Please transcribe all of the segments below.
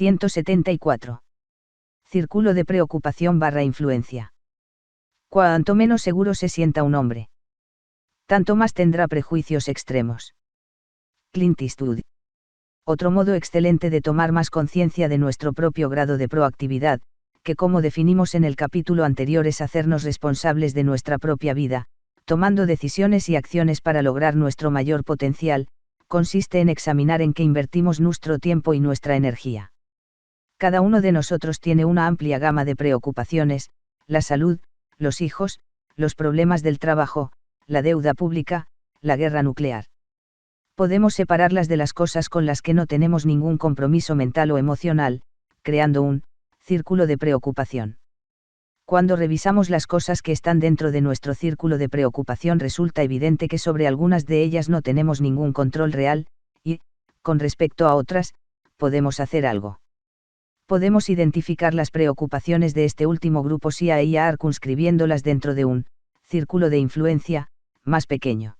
174. Círculo de preocupación/influencia. Cuanto menos seguro se sienta un hombre, tanto más tendrá prejuicios extremos. Clint Eastwood. Otro modo excelente de tomar más conciencia de nuestro propio grado de proactividad, que como definimos en el capítulo anterior es hacernos responsables de nuestra propia vida, tomando decisiones y acciones para lograr nuestro mayor potencial, consiste en examinar en qué invertimos nuestro tiempo y nuestra energía. Cada uno de nosotros tiene una amplia gama de preocupaciones: la salud, los hijos, los problemas del trabajo, la deuda pública, la guerra nuclear. Podemos separarlas de las cosas con las que no tenemos ningún compromiso mental o emocional, creando un círculo de preocupación. Cuando revisamos las cosas que están dentro de nuestro círculo de preocupación, resulta evidente que sobre algunas de ellas no tenemos ningún control real, y, con respecto a otras, podemos hacer algo. Podemos identificar las preocupaciones de este último grupo circunscribiéndolas dentro de un círculo de influencia más pequeño.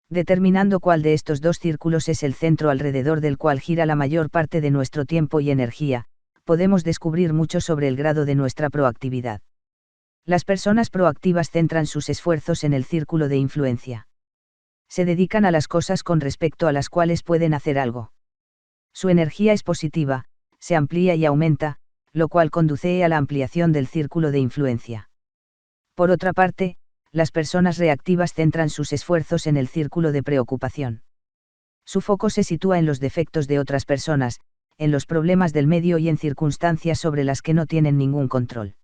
Determinando cuál de estos dos círculos es el centro alrededor del cual gira la mayor parte de nuestro tiempo y energía, podemos descubrir mucho sobre el grado de nuestra proactividad. Las personas proactivas centran sus esfuerzos en el círculo de influencia. Se dedican a las cosas con respecto a las cuales pueden hacer algo. Su energía es positiva, se amplía y aumenta, lo cual conduce a la ampliación del círculo de influencia. Por otra parte, las personas reactivas centran sus esfuerzos en el círculo de preocupación. Su foco se sitúa en los defectos de otras personas, en los problemas del medio y en circunstancias sobre las que no tienen ningún control.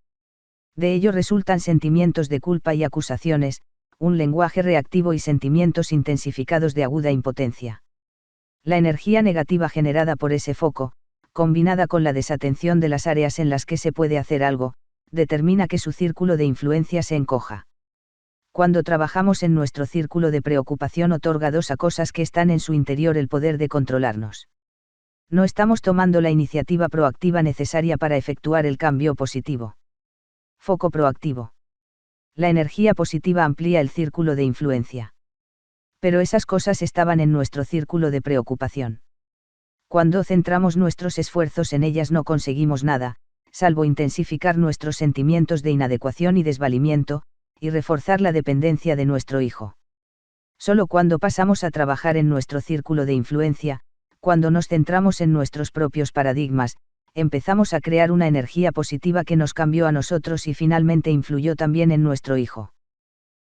De ello resultan sentimientos de culpa y acusaciones, un lenguaje reactivo y sentimientos intensificados de aguda impotencia. La energía negativa generada por ese foco, combinada con la desatención de las áreas en las que se puede hacer algo, determina que su círculo de influencia se encoja. Cuando trabajamos en nuestro círculo de preocupación, otorga a cosas que están en su interior el poder de controlarnos. No estamos tomando la iniciativa proactiva necesaria para efectuar el cambio positivo. Foco proactivo. La energía positiva amplía el círculo de influencia. Pero esas cosas estaban en nuestro círculo de preocupación. Cuando centramos nuestros esfuerzos en ellas no conseguimos nada, salvo intensificar nuestros sentimientos de inadecuación y desvalimiento, y reforzar la dependencia de nuestro hijo. Solo cuando pasamos a trabajar en nuestro círculo de influencia, cuando nos centramos en nuestros propios paradigmas, empezamos a crear una energía positiva que nos cambió a nosotros y finalmente influyó también en nuestro hijo.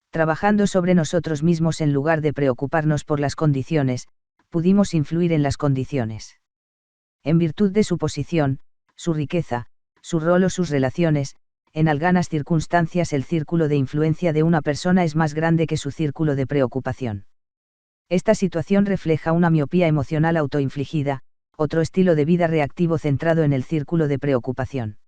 Trabajando sobre nosotros mismos en lugar de preocuparnos por las condiciones, pudimos influir en las condiciones. En virtud de su posición, su riqueza, su rol o sus relaciones, en algunas circunstancias el círculo de influencia de una persona es más grande que su círculo de preocupación. Esta situación refleja una miopía emocional autoinfligida, otro estilo de vida reactivo centrado en el círculo de preocupación.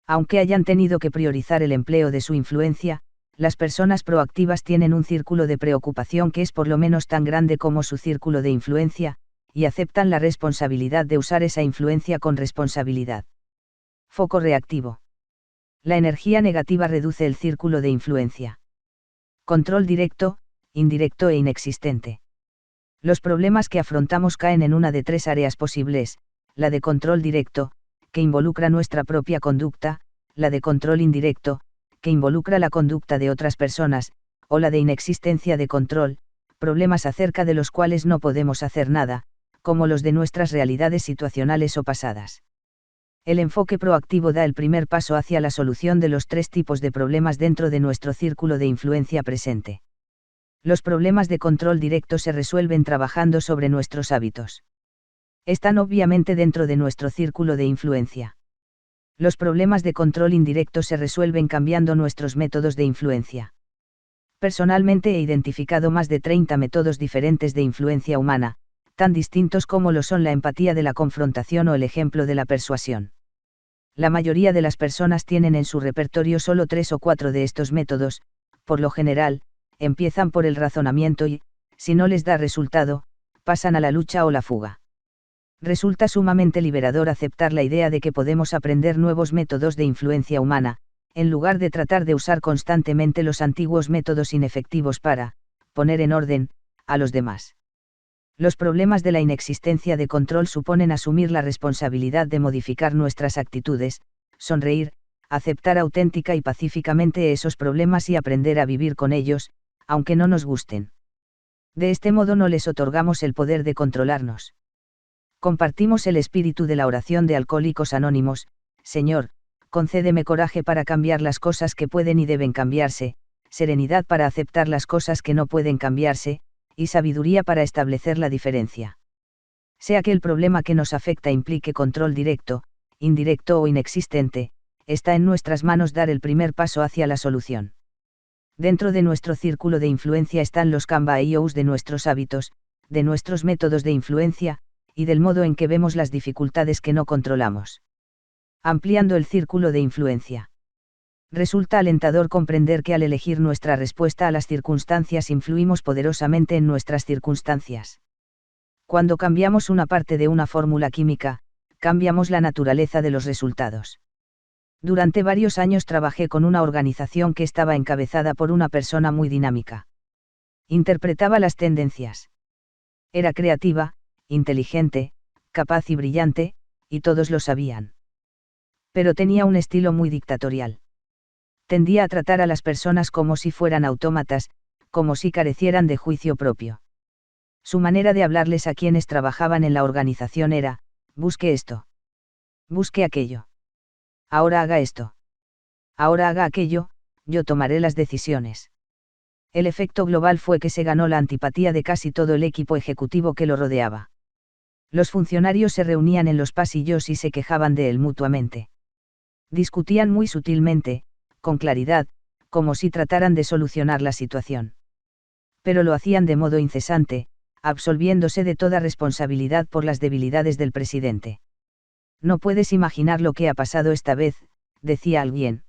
Aunque hayan tenido que priorizar el empleo de su influencia, las personas proactivas tienen un círculo de preocupación que es por lo menos tan grande como su círculo de influencia, y aceptan la responsabilidad de usar esa influencia con responsabilidad. Foco reactivo. La energía negativa reduce el círculo de influencia. Control directo, indirecto e inexistente. Los problemas que afrontamos caen en una de tres áreas posibles: la de control directo, que involucra nuestra propia conducta; la de control indirecto, que involucra la conducta de otras personas; o la de inexistencia de control, problemas acerca de los cuales no podemos hacer nada, como los de nuestras realidades situacionales o pasadas. El enfoque proactivo da el primer paso hacia la solución de los tres tipos de problemas dentro de nuestro círculo de influencia presente. Los problemas de control directo se resuelven trabajando sobre nuestros hábitos. Están obviamente dentro de nuestro círculo de influencia. Los problemas de control indirecto se resuelven cambiando nuestros métodos de influencia. Personalmente he identificado más de 30 métodos diferentes de influencia humana, tan distintos como lo son la empatía de la confrontación o el ejemplo de la persuasión. La mayoría de las personas tienen en su repertorio solo 3 o 4 de estos métodos. Por lo general, empiezan por el razonamiento y, si no les da resultado, pasan a la lucha o la fuga. Resulta sumamente liberador aceptar la idea de que podemos aprender nuevos métodos de influencia humana, en lugar de tratar de usar constantemente los antiguos métodos inefectivos para poner en orden a los demás. Los problemas de la inexistencia de control suponen asumir la responsabilidad de modificar nuestras actitudes, sonreír, aceptar auténtica y pacíficamente esos problemas y aprender a vivir con ellos, aunque no nos gusten. De este modo no les otorgamos el poder de controlarnos. Compartimos el espíritu de la oración de Alcohólicos Anónimos: Señor, concédeme coraje para cambiar las cosas que pueden y deben cambiarse, serenidad para aceptar las cosas que no pueden cambiarse, y sabiduría para establecer la diferencia. Sea que el problema que nos afecta implique control directo, indirecto o inexistente, está en nuestras manos dar el primer paso hacia la solución. Dentro de nuestro círculo de influencia están los cambios de nuestros hábitos, de nuestros métodos de influencia, y del modo en que vemos las dificultades que no controlamos. Ampliando el círculo de influencia. Resulta alentador comprender que al elegir nuestra respuesta a las circunstancias influimos poderosamente en nuestras circunstancias. Cuando cambiamos una parte de una fórmula química, cambiamos la naturaleza de los resultados. Durante varios años trabajé con una organización que estaba encabezada por una persona muy dinámica. Interpretaba las tendencias. Era creativa, inteligente, capaz y brillante, y todos lo sabían. Pero tenía un estilo muy dictatorial. Tendía a tratar a las personas como si fueran autómatas, como si carecieran de juicio propio. Su manera de hablarles a quienes trabajaban en la organización era: busque esto. Busque aquello. Ahora haga esto. Ahora haga aquello, yo tomaré las decisiones. El efecto global fue que se ganó la antipatía de casi todo el equipo ejecutivo que lo rodeaba. Los funcionarios se reunían en los pasillos y se quejaban de él mutuamente. Discutían muy sutilmente, con claridad, como si trataran de solucionar la situación. Pero lo hacían de modo incesante, absolviéndose de toda responsabilidad por las debilidades del presidente. No puedes imaginar lo que ha pasado esta vez, decía alguien.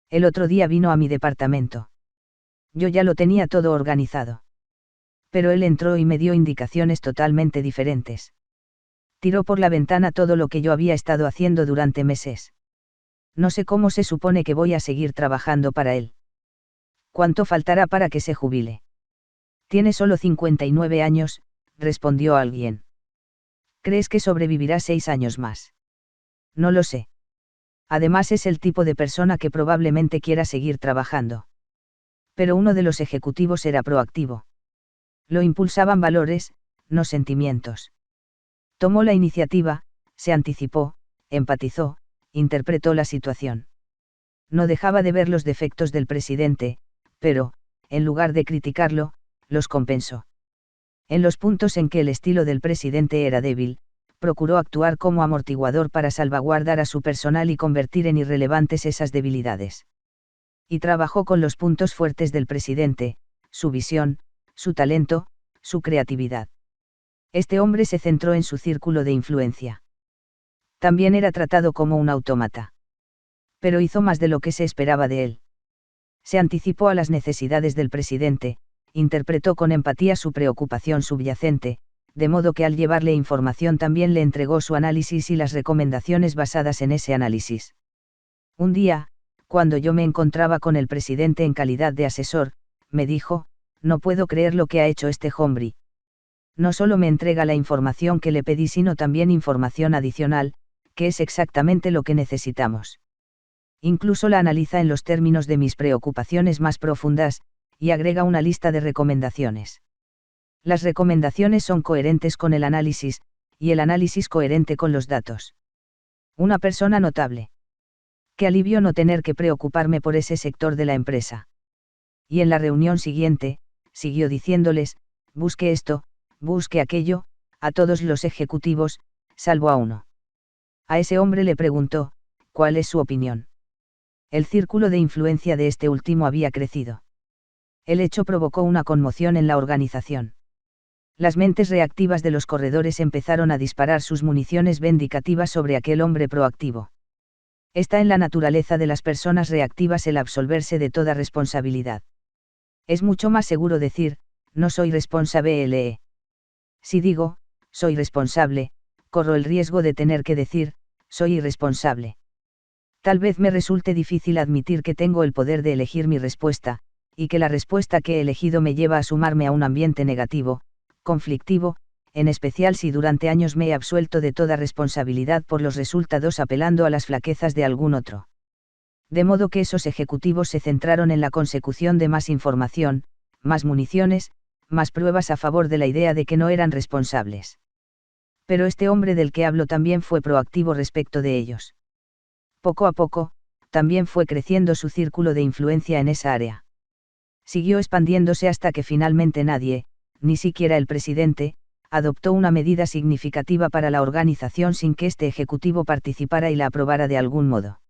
El otro día vino a mi departamento. Yo ya lo tenía todo organizado. Pero él entró y me dio indicaciones totalmente diferentes. Tiró por la ventana todo lo que yo había estado haciendo durante meses. No sé cómo se supone que voy a seguir trabajando para él. ¿Cuánto faltará para que se jubile? Tiene solo 59 años, respondió alguien. ¿Crees que sobrevivirá 6 años más? No lo sé. Además es el tipo de persona que probablemente quiera seguir trabajando. Pero uno de los ejecutivos era proactivo. Lo impulsaban valores, no sentimientos. Tomó la iniciativa, se anticipó, empatizó, interpretó la situación. No dejaba de ver los defectos del presidente, pero, en lugar de criticarlo, los compensó. En los puntos en que el estilo del presidente era débil, procuró actuar como amortiguador para salvaguardar a su personal y convertir en irrelevantes esas debilidades. Y trabajó con los puntos fuertes del presidente: su visión, su talento, su creatividad. Este hombre se centró en su círculo de influencia. También era tratado como un autómata. Pero hizo más de lo que se esperaba de él. Se anticipó a las necesidades del presidente, interpretó con empatía su preocupación subyacente, de modo que al llevarle información también le entregó su análisis y las recomendaciones basadas en ese análisis. Un día, cuando yo me encontraba con el presidente en calidad de asesor, me dijo: no puedo creer lo que ha hecho este hombre. No solo me entrega la información que le pedí, sino también información adicional, que es exactamente lo que necesitamos. Incluso la analiza en los términos de mis preocupaciones más profundas, y agrega una lista de recomendaciones. Las recomendaciones son coherentes con el análisis, y el análisis coherente con los datos. Una persona notable. Qué alivio no tener que preocuparme por ese sector de la empresa. Y en la reunión siguiente, siguió diciéndoles: busque esto, busque aquello, a todos los ejecutivos, salvo a uno. A ese hombre le preguntó: ¿cuál es su opinión? El círculo de influencia de este último había crecido. El hecho provocó una conmoción en la organización. Las mentes reactivas de los corredores empezaron a disparar sus municiones vindicativas sobre aquel hombre proactivo. Está en la naturaleza de las personas reactivas el absolverse de toda responsabilidad. Es mucho más seguro decir: no soy responsable. Si digo: soy responsable, corro el riesgo de tener que decir: soy irresponsable. Tal vez me resulte difícil admitir que tengo el poder de elegir mi respuesta, y que la respuesta que he elegido me lleva a sumarme a un ambiente negativo, conflictivo, en especial si durante años me he absuelto de toda responsabilidad por los resultados apelando a las flaquezas de algún otro. De modo que esos ejecutivos se centraron en la consecución de más información, más municiones, más pruebas a favor de la idea de que no eran responsables. Pero este hombre del que hablo también fue proactivo respecto de ellos. Poco a poco, también fue creciendo su círculo de influencia en esa área. Siguió expandiéndose hasta que finalmente nadie, ni siquiera el presidente, adoptó una medida significativa para la organización sin que este ejecutivo participara y la aprobara de algún modo.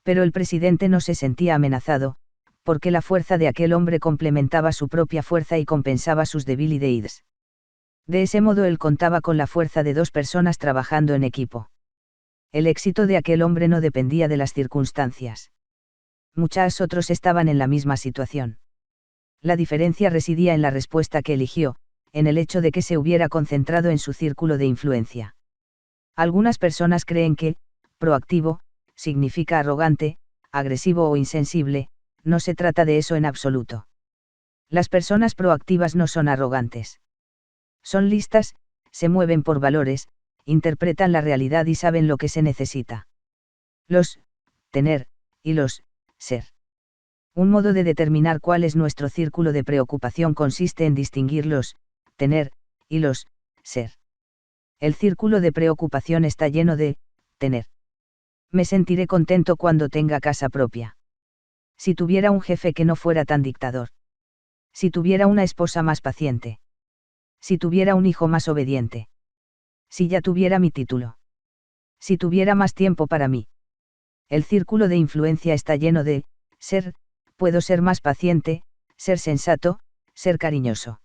Pero el presidente no se sentía amenazado, porque la fuerza de aquel hombre complementaba su propia fuerza y compensaba sus debilidades. De ese modo él contaba con la fuerza de dos personas trabajando en equipo. El éxito de aquel hombre no dependía de las circunstancias. Muchos otros estaban en la misma situación. La diferencia residía en la respuesta que eligió, en el hecho de que se hubiera concentrado en su círculo de influencia. Algunas personas creen que, proactivo, significa arrogante, agresivo o insensible. No se trata de eso en absoluto. Las personas proactivas no son arrogantes. Son listas, se mueven por valores, interpretan la realidad y saben lo que se necesita. Los tener y los ser. Un modo de determinar cuál es nuestro círculo de preocupación consiste en distinguir los tener y los ser. El círculo de preocupación está lleno de tener. Me sentiré contento cuando tenga casa propia. Si tuviera un jefe que no fuera tan dictador. Si tuviera una esposa más paciente. Si tuviera un hijo más obediente. Si ya tuviera mi título. Si tuviera más tiempo para mí. El círculo de influencia está lleno de ser, puedo ser más paciente, ser sensato, ser cariñoso.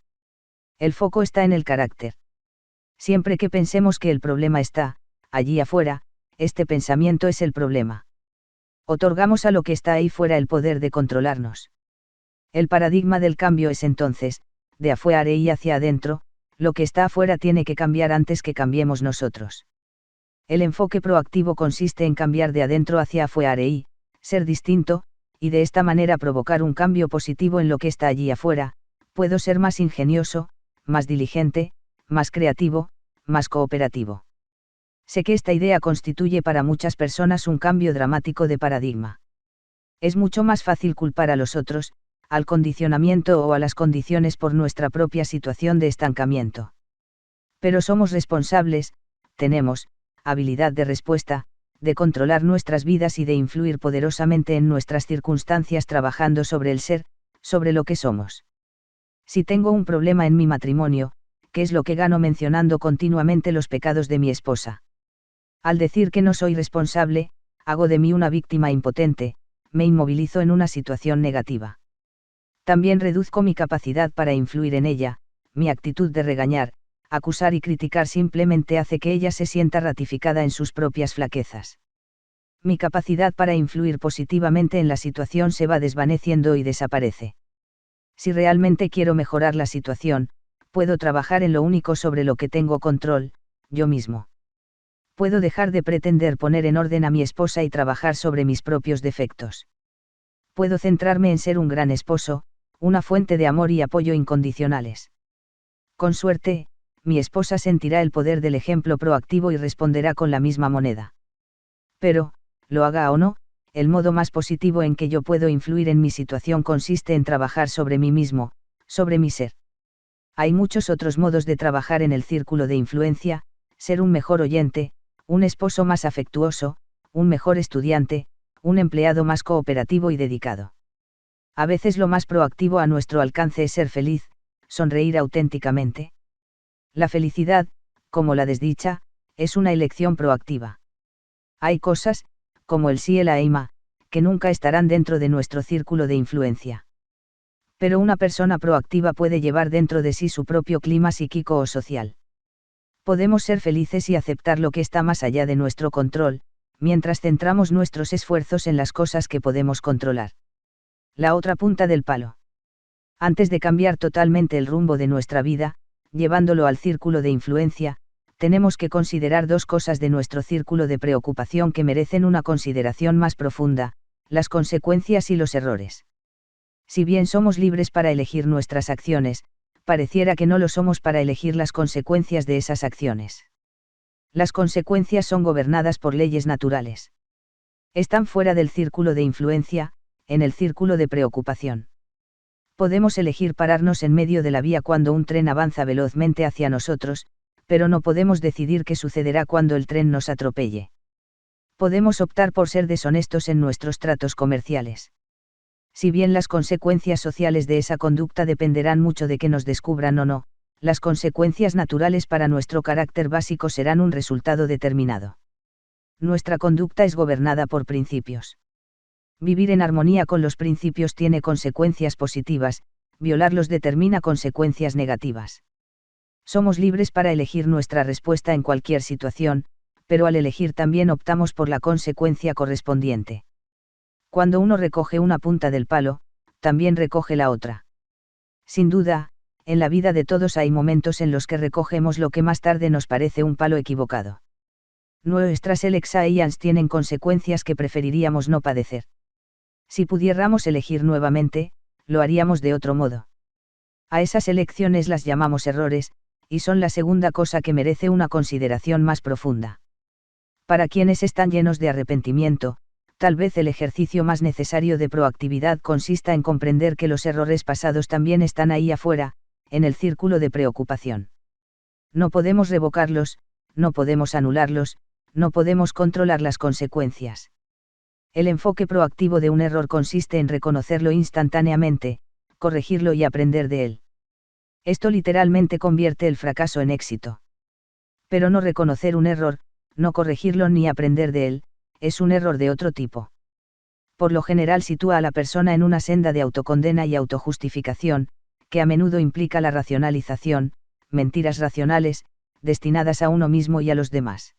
El foco está en el carácter. Siempre que pensemos que el problema está allí afuera, este pensamiento es el problema. Otorgamos a lo que está ahí fuera el poder de controlarnos. El paradigma del cambio es entonces, de afuera y hacia adentro, lo que está afuera tiene que cambiar antes que cambiemos nosotros. El enfoque proactivo consiste en cambiar de adentro hacia afuera y ser distinto, y de esta manera provocar un cambio positivo en lo que está allí afuera. Puedo ser más ingenioso, más diligente, más creativo, más cooperativo. Sé que esta idea constituye para muchas personas un cambio dramático de paradigma. Es mucho más fácil culpar a los otros, al condicionamiento o a las condiciones por nuestra propia situación de estancamiento. Pero somos responsables, tenemos habilidad de respuesta, de controlar nuestras vidas y de influir poderosamente en nuestras circunstancias trabajando sobre el ser, sobre lo que somos. Si tengo un problema en mi matrimonio, ¿qué es lo que gano mencionando continuamente los pecados de mi esposa? Al decir que no soy responsable, hago de mí una víctima impotente, me inmovilizo en una situación negativa. También reduzco mi capacidad para influir en ella, mi actitud de regañar, acusar y criticar simplemente hace que ella se sienta ratificada en sus propias flaquezas. Mi capacidad para influir positivamente en la situación se va desvaneciendo y desaparece. Si realmente quiero mejorar la situación, puedo trabajar en lo único sobre lo que tengo control, yo mismo. Puedo dejar de pretender poner en orden a mi esposa y trabajar sobre mis propios defectos. Puedo centrarme en ser un gran esposo, una fuente de amor y apoyo incondicionales. Con suerte, mi esposa sentirá el poder del ejemplo proactivo y responderá con la misma moneda. Pero, lo haga o no, el modo más positivo en que yo puedo influir en mi situación consiste en trabajar sobre mí mismo, sobre mi ser. Hay muchos otros modos de trabajar en el círculo de influencia: ser un mejor oyente, un esposo más afectuoso, un mejor estudiante, un empleado más cooperativo y dedicado. A veces lo más proactivo a nuestro alcance es ser feliz, sonreír auténticamente. La felicidad, como la desdicha, es una elección proactiva. Hay cosas, como el sí y la aima, que nunca estarán dentro de nuestro círculo de influencia. Pero una persona proactiva puede llevar dentro de sí su propio clima psíquico o social. Podemos ser felices y aceptar lo que está más allá de nuestro control, mientras centramos nuestros esfuerzos en las cosas que podemos controlar. La otra punta del palo. Antes de cambiar totalmente el rumbo de nuestra vida, llevándolo al círculo de influencia, tenemos que considerar dos cosas de nuestro círculo de preocupación que merecen una consideración más profunda: las consecuencias y los errores. Si bien somos libres para elegir nuestras acciones, pareciera que no lo somos para elegir las consecuencias de esas acciones. Las consecuencias son gobernadas por leyes naturales. Están fuera del círculo de influencia, en el círculo de preocupación. Podemos elegir pararnos en medio de la vía cuando un tren avanza velozmente hacia nosotros, pero no podemos decidir qué sucederá cuando el tren nos atropelle. Podemos optar por ser deshonestos en nuestros tratos comerciales. Si bien las consecuencias sociales de esa conducta dependerán mucho de que nos descubran o no, las consecuencias naturales para nuestro carácter básico serán un resultado determinado. Nuestra conducta es gobernada por principios. Vivir en armonía con los principios tiene consecuencias positivas, violarlos determina consecuencias negativas. Somos libres para elegir nuestra respuesta en cualquier situación, pero al elegir también optamos por la consecuencia correspondiente. Cuando uno recoge una punta del palo, también recoge la otra. Sin duda, en la vida de todos hay momentos en los que recogemos lo que más tarde nos parece un palo equivocado. Nuestras elecciones tienen consecuencias que preferiríamos no padecer. Si pudiéramos elegir nuevamente, lo haríamos de otro modo. A esas elecciones las llamamos errores, y son la segunda cosa que merece una consideración más profunda. Para quienes están llenos de arrepentimiento, tal vez el ejercicio más necesario de proactividad consista en comprender que los errores pasados también están ahí afuera, en el círculo de preocupación. No podemos revocarlos, no podemos anularlos, no podemos controlar las consecuencias. El enfoque proactivo de un error consiste en reconocerlo instantáneamente, corregirlo y aprender de él. Esto literalmente convierte el fracaso en éxito. Pero no reconocer un error, no corregirlo ni aprender de él, es un error de otro tipo. Por lo general sitúa a la persona en una senda de autocondena y autojustificación, que a menudo implica la racionalización, mentiras racionales, destinadas a uno mismo y a los demás.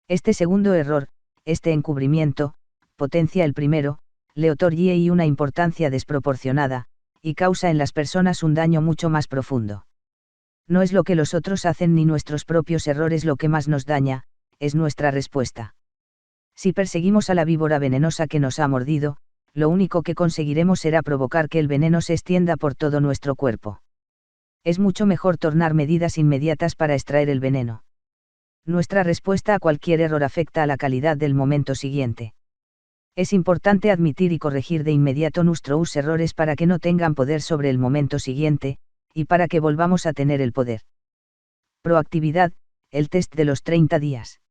Este segundo error, este encubrimiento, potencia el primero, le otorga una importancia desproporcionada, y causa en las personas un daño mucho más profundo. No es lo que los otros hacen ni nuestros propios errores lo que más nos daña, es nuestra respuesta. Si perseguimos a la víbora venenosa que nos ha mordido, lo único que conseguiremos será provocar que el veneno se extienda por todo nuestro cuerpo. Es mucho mejor tomar medidas inmediatas para extraer el veneno. Nuestra respuesta a cualquier error afecta a la calidad del momento siguiente. Es importante admitir y corregir de inmediato nuestros errores para que no tengan poder sobre el momento siguiente, y para que volvamos a tener el poder. Proactividad, el test de los 30 días.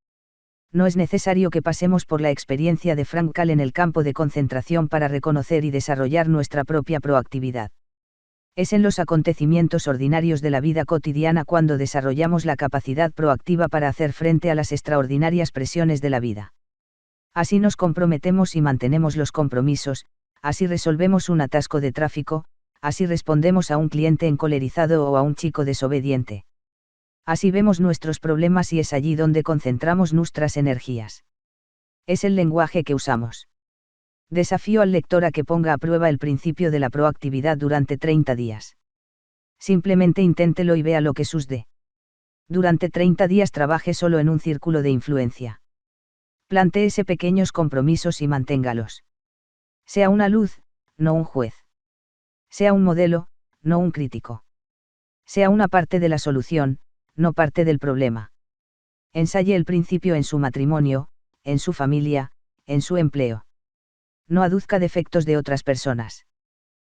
No es necesario que pasemos por la experiencia de Frankl en el campo de concentración para reconocer y desarrollar nuestra propia proactividad. Es en los acontecimientos ordinarios de la vida cotidiana cuando desarrollamos la capacidad proactiva para hacer frente a las extraordinarias presiones de la vida. Así nos comprometemos y mantenemos los compromisos, así resolvemos un atasco de tráfico, así respondemos a un cliente encolerizado o a un chico desobediente. Así vemos nuestros problemas y es allí donde concentramos nuestras energías. Es el lenguaje que usamos. Desafío al lector a que ponga a prueba el principio de la proactividad durante 30 días. Simplemente inténtelo y vea lo que sucede. Durante 30 días trabaje solo en un círculo de influencia. Plantéese pequeños compromisos y manténgalos. Sea una luz, no un juez. Sea un modelo, no un crítico. Sea una parte de la solución, no parte del problema. Ensaye el principio en su matrimonio, en su familia, en su empleo. No aduzca defectos de otras personas.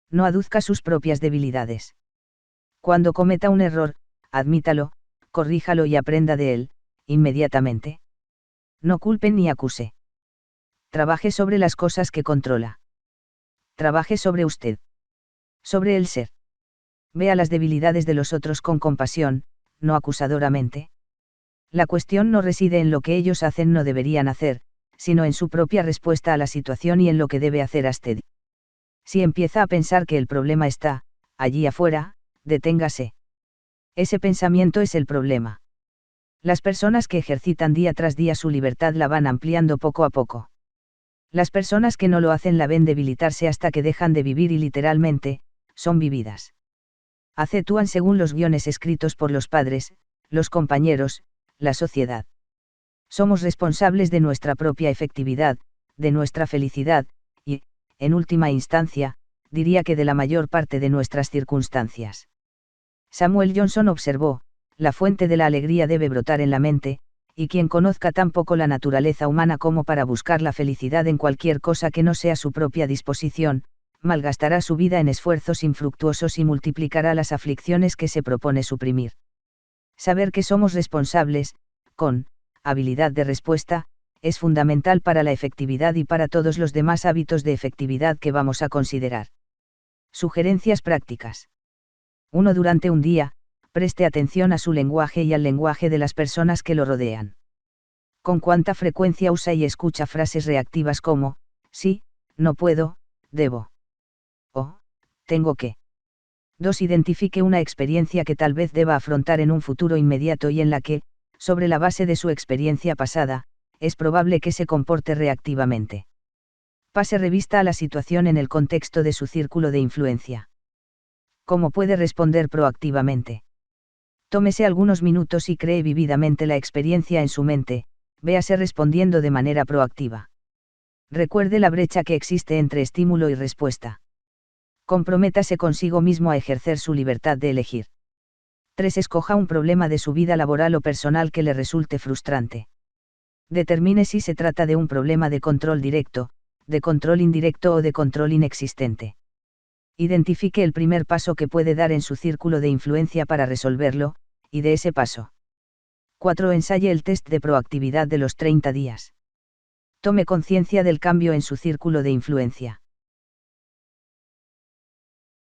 No aduzca sus propias debilidades. Cuando cometa un error, admítalo, corríjalo y aprenda de él, inmediatamente. No culpe ni acuse. Trabaje sobre las cosas que controla. Trabaje sobre usted. Sobre el ser. Vea las debilidades de los otros con compasión, no acusadoramente. La cuestión no reside en lo que ellos hacen o deberían hacer, sino en su propia respuesta a la situación y en lo que debe hacer usted. Si empieza a pensar que el problema está, allí afuera, deténgase. Ese pensamiento es el problema. Las personas que ejercitan día tras día su libertad la van ampliando poco a poco. Las personas que no lo hacen la ven debilitarse hasta que dejan de vivir y literalmente, son vividas. Actúan según los guiones escritos por los padres, los compañeros, la sociedad. Somos responsables de nuestra propia efectividad, de nuestra felicidad, y, en última instancia, diría que de la mayor parte de nuestras circunstancias. Samuel Johnson observó, la fuente de la alegría debe brotar en la mente, y quien conozca tan poco la naturaleza humana como para buscar la felicidad en cualquier cosa que no sea su propia disposición, malgastará su vida en esfuerzos infructuosos y multiplicará las aflicciones que se propone suprimir. Saber que somos responsables, con habilidad de respuesta, es fundamental para la efectividad y para todos los demás hábitos de efectividad que vamos a considerar. Sugerencias prácticas. 1. Durante un día, preste atención a su lenguaje y al lenguaje de las personas que lo rodean. Con cuánta frecuencia usa y escucha frases reactivas como, sí, no puedo, debo. O, tengo que. 2. Identifique una experiencia que tal vez deba afrontar en un futuro inmediato y en la que, sobre la base de su experiencia pasada, es probable que se comporte reactivamente. Pase revista a la situación en el contexto de su círculo de influencia. ¿Cómo puede responder proactivamente? Tómese algunos minutos y cree vívidamente la experiencia en su mente, véase respondiendo de manera proactiva. Recuerde la brecha que existe entre estímulo y respuesta. Comprométase consigo mismo a ejercer su libertad de elegir. 3. Escoja un problema de su vida laboral o personal que le resulte frustrante. Determine si se trata de un problema de control directo, de control indirecto o de control inexistente. Identifique el primer paso que puede dar en su círculo de influencia para resolverlo, y de ese paso. 4. Ensaye el test de proactividad de los 30 días. Tome conciencia del cambio en su círculo de influencia.